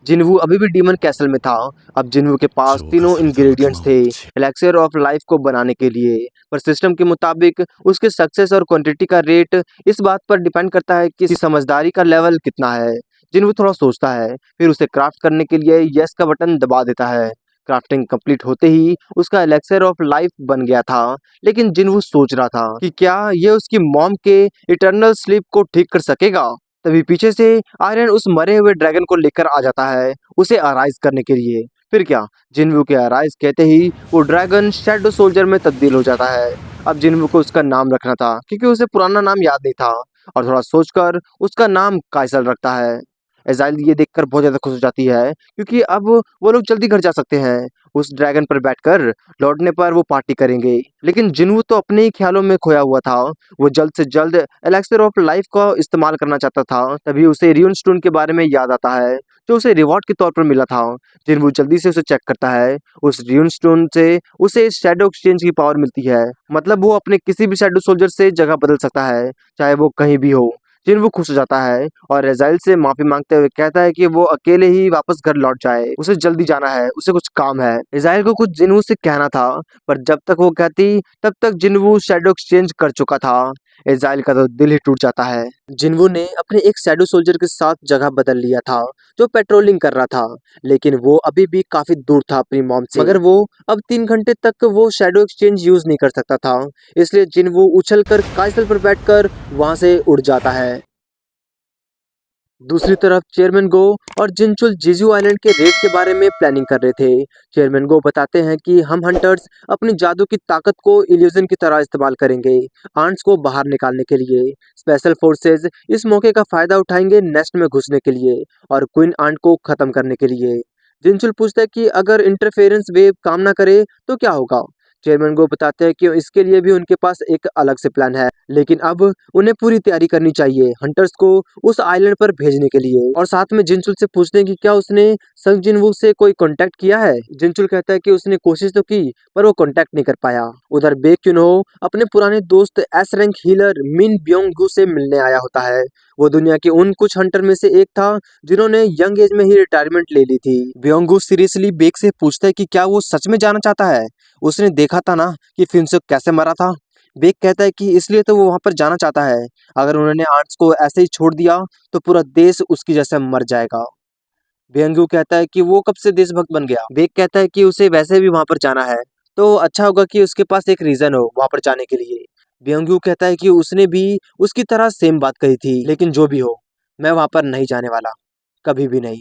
जिन्वू अभी भी demon castle में था। अब जिन्वू के पास तीनों इंग्रेडिएंट्स थे एलेक्सियर ऑफ लाइफ को बनाने के लिए, पर सिस्टम के मुताबिक उसके सक्सेस और क्वांटिटी का रेट इस बात पर डिपेंड करता है कि समझदारी का लेवल कितना है। जिन्वू थोड़ा सोचता है, फिर उसे क्राफ्ट करने के लिए यस का बटन दबा देता है। क्राफ्टिंग कंप्लीट होते ही उसका एलेक्सियर ऑफ लाइफ बन गया था। लेकिन जिन्वू सोच रहा था कि क्या ये उसकी मॉम के इटर्नल स्लीप को ठीक कर सकेगा। तभी पीछे से आर्यन उस मरे हुए ड्रैगन को लेकर आ जाता है, उसे अराइज करने के लिए। फिर क्या, जिन्वू के अराइज कहते ही वो ड्रैगन शैडो सोल्जर में तब्दील हो जाता है। अब जिन्वू को उसका नाम रखना था क्योंकि उसे पुराना नाम याद नहीं था, और थोड़ा सोचकर उसका नाम काइसल रखता है। एजाइल ये देखकर बहुत ज्यादा खुश हो जाती है क्योंकि अब वो लोग जल्दी घर जा सकते हैं। उस ड्रैगन पर बैठकर लौटने पर वो पार्टी करेंगे। लेकिन जिन्वू तो अपने ही ख्यालों में खोया हुआ था। वो जल्द से जल्द एलेक्सर ऑफ लाइफ का इस्तेमाल करना चाहता था। तभी उसे रियून स्टोन के बारे में याद आता है जो उसे रिवॉर्ड के तौर पर मिला था। जिन्वू जल्दी से उसे चेक करता है। उस रियून स्टोन से उसे शैडो एक्सचेंज की पावर मिलती है, मतलब वो अपने किसी भी शैडो सोल्जर से जगह बदल सकता है, चाहे वो कहीं भी हो। जिन्वू खुश हो जाता है और रेजाइल से माफी मांगते हुए कहता है कि वो अकेले ही वापस घर लौट जाए, उसे जल्दी जाना है, उसे कुछ काम है। रेजाइल को कुछ जिन्वू से कहना था, पर जब तक वो कहती तब तक जिन्वू शैडो एक्सचेंज कर चुका था। एजाइल का तो दिल ही टूट जाता है। जिन्वू ने अपने एक शैडो सोल्जर के साथ जगह बदल लिया था जो पेट्रोलिंग कर रहा था, लेकिन वो अभी भी काफी दूर था अपनी मॉम से। मगर वो अब 3 घंटे तक वो शैडो एक्सचेंज यूज नहीं कर सकता था, इसलिए जिन्वू उछलकर काइसल पर बैठकर वहां से उड़ जाता है। दूसरी तरफ चेयरमैन गो और जिनचुल जीजू आइलैंड के रेड के बारे में प्लानिंग कर रहे थे। चेयरमैन गो बताते हैं कि हम हंटर्स अपनी जादू की ताकत को इल्यूजन की तरह इस्तेमाल करेंगे आंट्स को बाहर निकालने के लिए। स्पेशल फोर्सेस इस मौके का फायदा उठाएंगे नेस्ट में घुसने के लिए और क्वीन आंट को खत्म करने के लिए। जिनचुल पूछता है कि अगर इंटरफेरेंस वेव काम ना करे तो क्या होगा। चेयरमैन को बताते हैं कि इसके लिए भी उनके पास एक अलग से प्लान है, लेकिन अब उन्हें पूरी तैयारी करनी चाहिए हंटर्स को उस आइलैंड पर भेजने के लिए। और साथ में जिनचुल से पूछते हैं कि क्या उसने संग जिनवू से कोई कांटेक्ट किया है। जिनचुल कहता है कि उसने कोशिश तो की पर वो कांटेक्ट नहीं कर पाया। उधर बेक युनहो अपने पुराने दोस्त एस रैंक हीलर मिन ब्योंग से मिलने आया होता है। वो दुनिया के उन कुछ हंटर में से एक था जिन्होंने यंग एज में ही रिटायरमेंट ले ली थी। ब्योंगू सीरियसली बेक से पूछता है कि क्या वो सच में जाना चाहता है, उसने देखा था ना कि फिनसुक कैसे मरा था। बेक कहता है कि इसलिए तो वो वहां पर जाना चाहता है, अगर उन्होंने आर्ट्स को ऐसे ही छोड़ दिया तो पूरा देश उसकी जैसे मर जाएगा। बेंगू कहता है कि वो कब से देशभक्त बन गया। बेक कहता है कि उसे वैसे भी वहां पर जाना है, तो अच्छा होगा कि उसके पास एक रीजन हो वहां पर जाने के लिए। बेंगू कहता है कि उसने भी उसकी तरह सेम बात कही थी, लेकिन जो भी हो मैं वहां पर नहीं जाने वाला, कभी भी नहीं।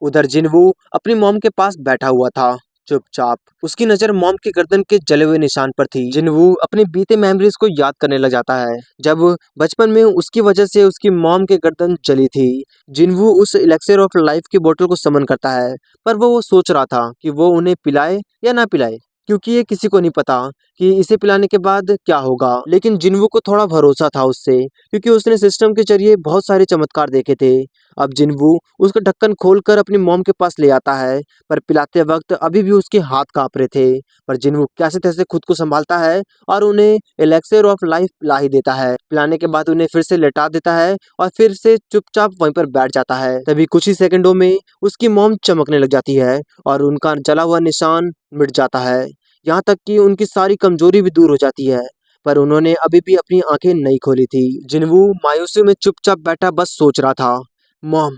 उधर जिनवू अपनी मॉम के पास बैठा हुआ था चुपचाप। उसकी नजर मॉम के गर्दन के जले हुए निशान पर थी। जिनवू अपने बीते मेमोरीज को याद करने लग जाता है, जब बचपन में उसकी वजह से उसकी मॉम के गर्दन जली थी। जिनवू उस इलेक्सिर ऑफ लाइफ की बोतल को समन करता है, पर वो सोच रहा था कि वो उन्हें पिलाए या ना पिलाए, क्योंकि ये किसी को नहीं पता कि इसे पिलाने के बाद क्या होगा। लेकिन जिन्वू को थोड़ा भरोसा था उससे, क्योंकि उसने सिस्टम के जरिए बहुत सारे चमत्कार देखे थे। अब जिन्वू उसका ढक्कन खोलकर अपनी मॉम के पास ले आता है, पर पिलाते वक्त अभी भी उसके हाथ कांप रहे थे। पर जिन्वू कैसे तैसे खुद को संभालता है और उन्हें एलेक्सिर ऑफ लाइफ पिला ही देता है। पिलाने के बाद उन्हें फिर से लेटा देता है और फिर से चुपचाप वहीं पर बैठ जाता है। तभी कुछ ही सेकंडों में उसकी मॉम चमकने लग जाती है और उनका जला हुआ निशान मिट जाता है, यहाँ तक कि उनकी सारी कमजोरी भी दूर हो जाती है। पर उन्होंने अभी भी अपनी आंखें नहीं खोली थी। जिन्वू मायूसी में चुपचाप बैठा बस सोच रहा था, मॉम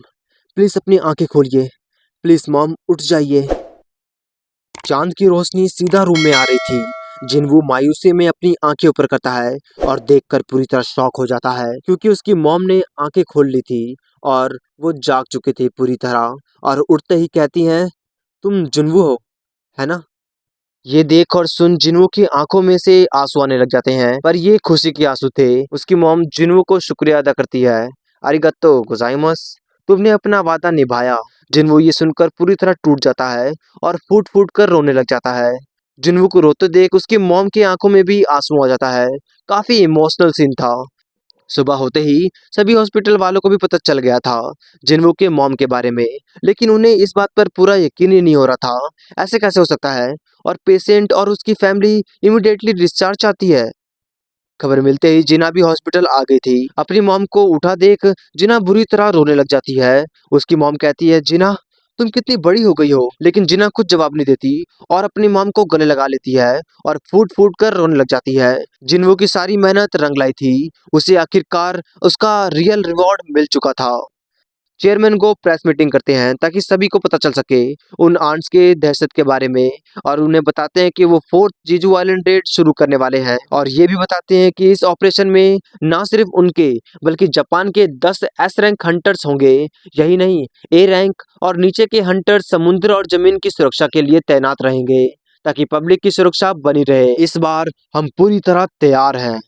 प्लीज अपनी आंखें खोलिए, प्लीज मॉम उठ जाइए। चांद की रोशनी सीधा रूम में आ रही थी। जिन्वू मायूसी में अपनी आंखें ऊपर करता है और देखकर पूरी तरह शॉक हो जाता है, क्योंकि उसकी मॉम ने आंखें खोल ली थी और वो जाग चुके थे पूरी तरह। और उठते ही कहती हैं, तुम जिन्वू हो, है ना। ये देख और सुन जिन्वू की आंखों में से आंसू आने लग जाते हैं, पर ये खुशी के आंसू थे। उसकी मॉम जिन्वू को शुक्रिया अदा करती है। अरिगत्तो गोजाइमस, तुमने अपना वादा निभाया। जिन्वू ये सुनकर पूरी तरह टूट जाता है और फूट फूट कर रोने लग जाता है। जिन्वू को रोते देख उसकी मॉम की आंखों में भी आंसू आ जाता है। काफी इमोशनल सीन था। सुबह होते ही सभी हॉस्पिटल वालों को भी पता चल गया था जिन्वू के मॉम के बारे में, लेकिन उन्हें इस बात पर पूरा यकीन ही नहीं हो रहा था, ऐसे कैसे हो सकता है। और पेशेंट और उसकी फैमिली इमिडिएटली डिस्चार्ज चाहती है। खबर मिलते ही जिना भी हॉस्पिटल आ गई थी। अपनी मॉम को उठा देख जिना बुरी तरह रोने लग जाती है। उसकी मॉम कहती है, जिना तुम कितनी बड़ी हो गई हो। लेकिन जिना कुछ जवाब नहीं देती और अपनी मॉम को गले लगा लेती है और फूट फूट कर रोने लग जाती है। जिन्वो की सारी मेहनत रंग लाई थी, उसे आखिरकार उसका रियल रिवॉर्ड मिल चुका था। चेयरमैन को प्रेस मीटिंग करते हैं ताकि सभी को पता चल सके उन आंट्स के दहशत के बारे में, और उन्हें बताते हैं कि वो फोर्थ जीजू आइलैंड रेड शुरू करने वाले हैं। और ये भी बताते हैं कि इस ऑपरेशन में ना सिर्फ उनके बल्कि जापान के 10 एस रैंक हंटर्स होंगे। यही नहीं, ए रैंक और नीचे के हंटर्स समुद्र और जमीन की सुरक्षा के लिए तैनात रहेंगे ताकि पब्लिक की सुरक्षा बनी रहे। इस बार हम पूरी तरह तैयार हैं।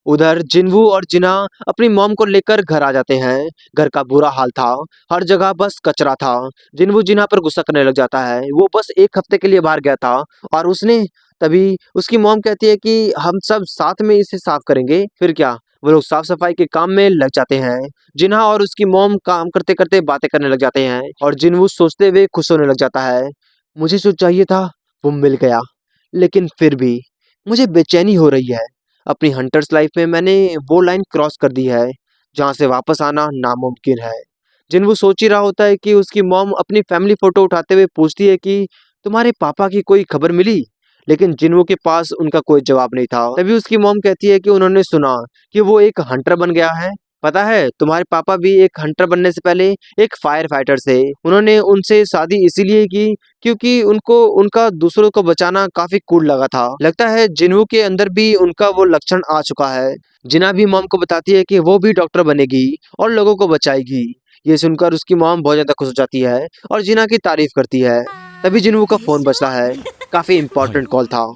उधर जिन्वू और जिना अपनी मॉम को लेकर घर आ जाते हैं। घर का बुरा हाल था, हर जगह बस कचरा था। जिन्वू जिना पर गुस्सा करने लग जाता है। वो बस एक हफ्ते के लिए बाहर गया था और उसने तभी उसकी मॉम कहती है कि हम सब साथ में इसे साफ करेंगे। फिर क्या, वो लोग साफ सफाई के काम में लग जाते हैं। जिन्हा और उसकी मॉम काम करते करते बातें करने लग जाते हैं और जिन्वू सोचते हुए खुश होने लग जाता है, मुझे जो चाहिए था वो मिल गया, लेकिन फिर भी मुझे बेचैनी हो रही है। अपनी हंटर्स लाइफ में मैंने वो लाइन क्रॉस कर दी है जहाँ से वापस आना नामुमकिन है। जिन वो सोच ही रहा होता है कि उसकी मॉम अपनी फैमिली फोटो उठाते हुए पूछती है कि तुम्हारे पापा की कोई खबर मिली, लेकिन जिन्वो के पास उनका कोई जवाब नहीं था। तभी उसकी मॉम कहती है कि उन्होंने सुना कि वो एक हंटर बन गया है। पता है, तुम्हारे पापा भी एक हंटर बनने से पहले एक फायर फाइटर थे। उन्होंने उनसे शादी इसीलिए की क्योंकि उनको उनका दूसरों को बचाना काफी कूल लगा था। लगता है जिन्वू के अंदर भी उनका वो लक्षण आ चुका है। जिना भी मॉम को बताती है कि वो भी डॉक्टर बनेगी और लोगों को बचाएगी। ये सुनकर उसकी मॉम बहुत ज्यादा खुश हो जाती है और जिना की तारीफ करती है। तभी जिन्वू का फोन बजता है। काफी इंपॉर्टेंट कॉल था।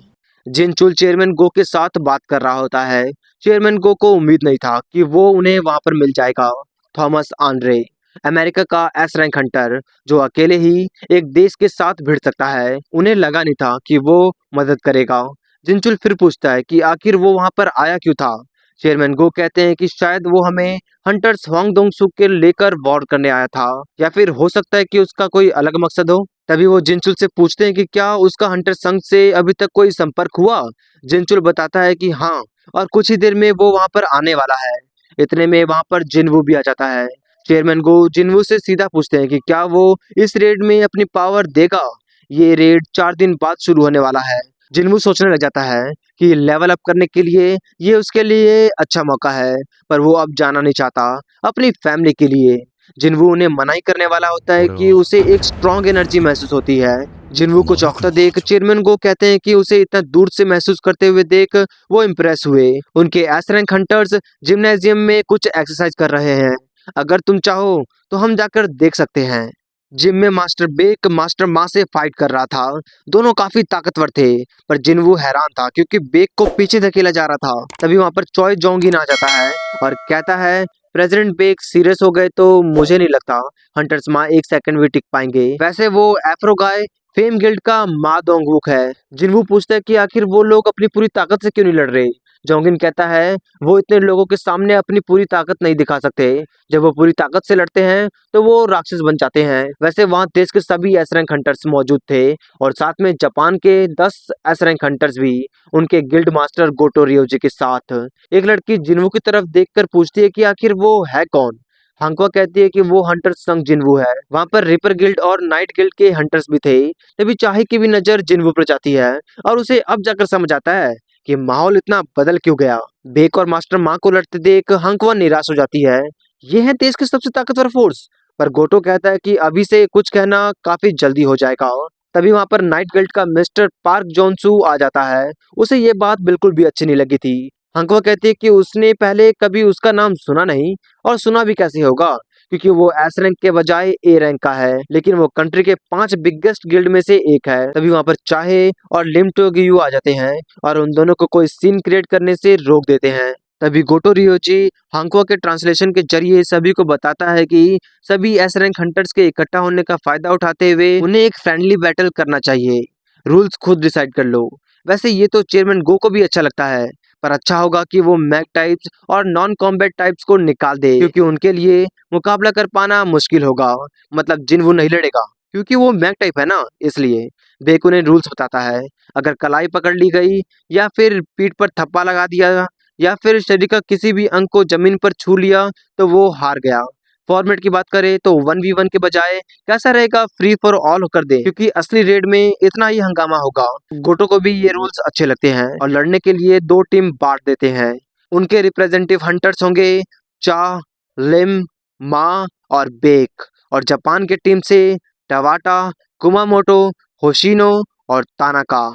जिनचुल चेयरमैन गो के साथ बात कर रहा होता है। चेयरमैन गो को उम्मीद नहीं था कि वो उन्हें वहां पर मिल जाएगा। थॉमस आंद्रे, अमेरिका का एस रैंक हंटर जो अकेले ही एक देश के साथ भिड़ सकता है, उन्हें लगा नहीं था कि वो मदद करेगा। जिनचुल फिर पूछता है कि आखिर वो वहां पर आया क्यों था। चेयरमैन गो कहते हैं कि शायद वो हमें हंटर्स हुआंगडोंग सू के लेकर वॉर करने आया था, या फिर हो सकता है कि उसका कोई अलग मकसद हो। तभी वो जिनचुल से पूछते हैं कि क्या उसका हंटर संघ से अभी तक कोई संपर्क हुआ। जिनचुल बताता है कि हाँ, और कुछ ही देर में वो वहां पर आने वाला है। इतने में वहां पर जिनवू भी आ जाता है। चेयरमैन गो जिनवू से सीधा पूछते हैं कि क्या वो इस रेड में अपनी पावर देगा। ये रेड 4 दिन बाद शुरू होने वाला है। जिनवू सोचने लग जाता है कि लेवल अप करने के लिए ये उसके लिए अच्छा मौका है, पर वो अब जाना नहीं चाहता अपनी फैमिली के लिए। जिन्वू उन्हें मना ही करने वाला होता है कि उसे एक स्ट्रॉन्ग एनर्जी महसूस होती है। जिन्वू को चौंकता देख चेयरमैन को कहते हैं कि उसे इतना दूर से महसूस करते हुए देख वो इम्प्रेस हुए। उनके एस रैंक हंटर्स जिम्नेजियम में कुछ एक्सरसाइज कर रहे हैं। अगर तुम चाहो तो हम जाकर देख सकते हैं। जिम में मास्टर बेक मास्टर मा से फाइट कर रहा था। दोनों काफी ताकतवर थे, पर जिन्वू हैरान था क्योंकि बेक को पीछे धकेला जा रहा था। तभी वहां पर चॉय जोंगिन आ जाता है और कहता है, प्रेसिडेंट बेक सीरियस हो गए तो मुझे नहीं लगता हंटर्स माँ 1 सेकंड भी टिक पाएंगे। वैसे वो एफ्रो गाय फेम गिल्ड का मा दोंगवुक है। जिन्वू पूछता है कि आखिर वो लोग अपनी पूरी ताकत से क्यों नहीं लड़ रहे। जोंगिन कहता है, वो इतने लोगों के सामने अपनी पूरी ताकत नहीं दिखा सकते। जब वो पूरी ताकत से लड़ते हैं तो वो राक्षस बन जाते हैं। वैसे वहाँ देश के सभी एस रैंक हंटर्स मौजूद थे और साथ में जापान के 10 एस रैंक हंटर्स भी, उनके गिल्ड मास्टर गोटो रियोजी के साथ। एक लड़की जिन्वू की तरफ देखकर पूछती है कि आखिर वो है कौन। हांगवा कहती है कि वो हंटर संग जिन्वू है। वहाँ पर रिपर गिल्ड और नाइट गिल्ड के हंटर्स भी थे। तभी चाहे की भी नजर जिन्वू पर जाती है और उसे अब जाकर समझ आता है कि माहौल इतना बदल क्यों गया। बेक और मास्टर माँ को लड़ते देख हांगवा निराश हो जाती है। ये है देश की सबसे ताकतवर फोर्स, पर गोटो कहता है कि अभी से कुछ कहना काफी जल्दी हो जाएगा। तभी वहां पर नाइट गिल्ड का मिस्टर पार्क जोनसू आ जाता है। उसे ये बात बिल्कुल भी अच्छी नहीं लगी थी। हंकवा कहती है कि उसने पहले कभी उसका नाम सुना नहीं, और सुना भी कैसे होगा क्योंकि वो एस रैंक के बजाय ए रैंक का है, लेकिन वो कंट्री के 5 बिगेस्ट गिल्ड में से एक है। तभी वहां पर चाहे और लिम टोगियू आ जाते हैं और उन दोनों को कोई सीन क्रिएट करने से रोक देते हैं। तभी गोटो रियोजी हांगवा के ट्रांसलेशन के जरिए सभी को बताता है कि सभी एस रैंक हंटर्स के इकट्ठा होने का फायदा उठाते हुए उन्हें एक फ्रेंडली बैटल करना चाहिए। रूल्स खुद डिसाइड कर लो। वैसे ये तो चेयरमैन गो को भी अच्छा लगता है, पर अच्छा होगा कि वो मैग टाइप्स और नॉन कॉम्बैट टाइप्स को निकाल दे क्योंकि उनके लिए मुकाबला कर पाना मुश्किल होगा। मतलब जिन्वू नहीं लड़ेगा क्योंकि वो मैग टाइप है ना, इसलिए। बेक उन्हें रूल्स बताता है। अगर कलाई पकड़ ली गई या फिर पीठ पर थप्पा लगा दिया या फिर शरीर का किसी भी अंग को जमीन पर छू लिया तो वो हार गया। फॉर्मेट की बात करें तो 1v1 के बजाय कैसा रहेगा फ्री फॉर ऑल कर दे, क्योंकि असली रेड में इतना ही हंगामा होगा। गोटो को भी ये रूल्स अच्छे लगते हैं और लड़ने के लिए 2 टीम बांट देते हैं। उनके रिप्रेजेंटेटिव हंटर्स होंगे चा, लिम, मा और बेक, और जापान के टीम से टवाटा, कुमामोटो, होशिनो और तानाका।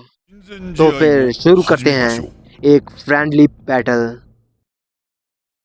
तो फिर शुरू करते हैं एक फ्रेंडली बैटल।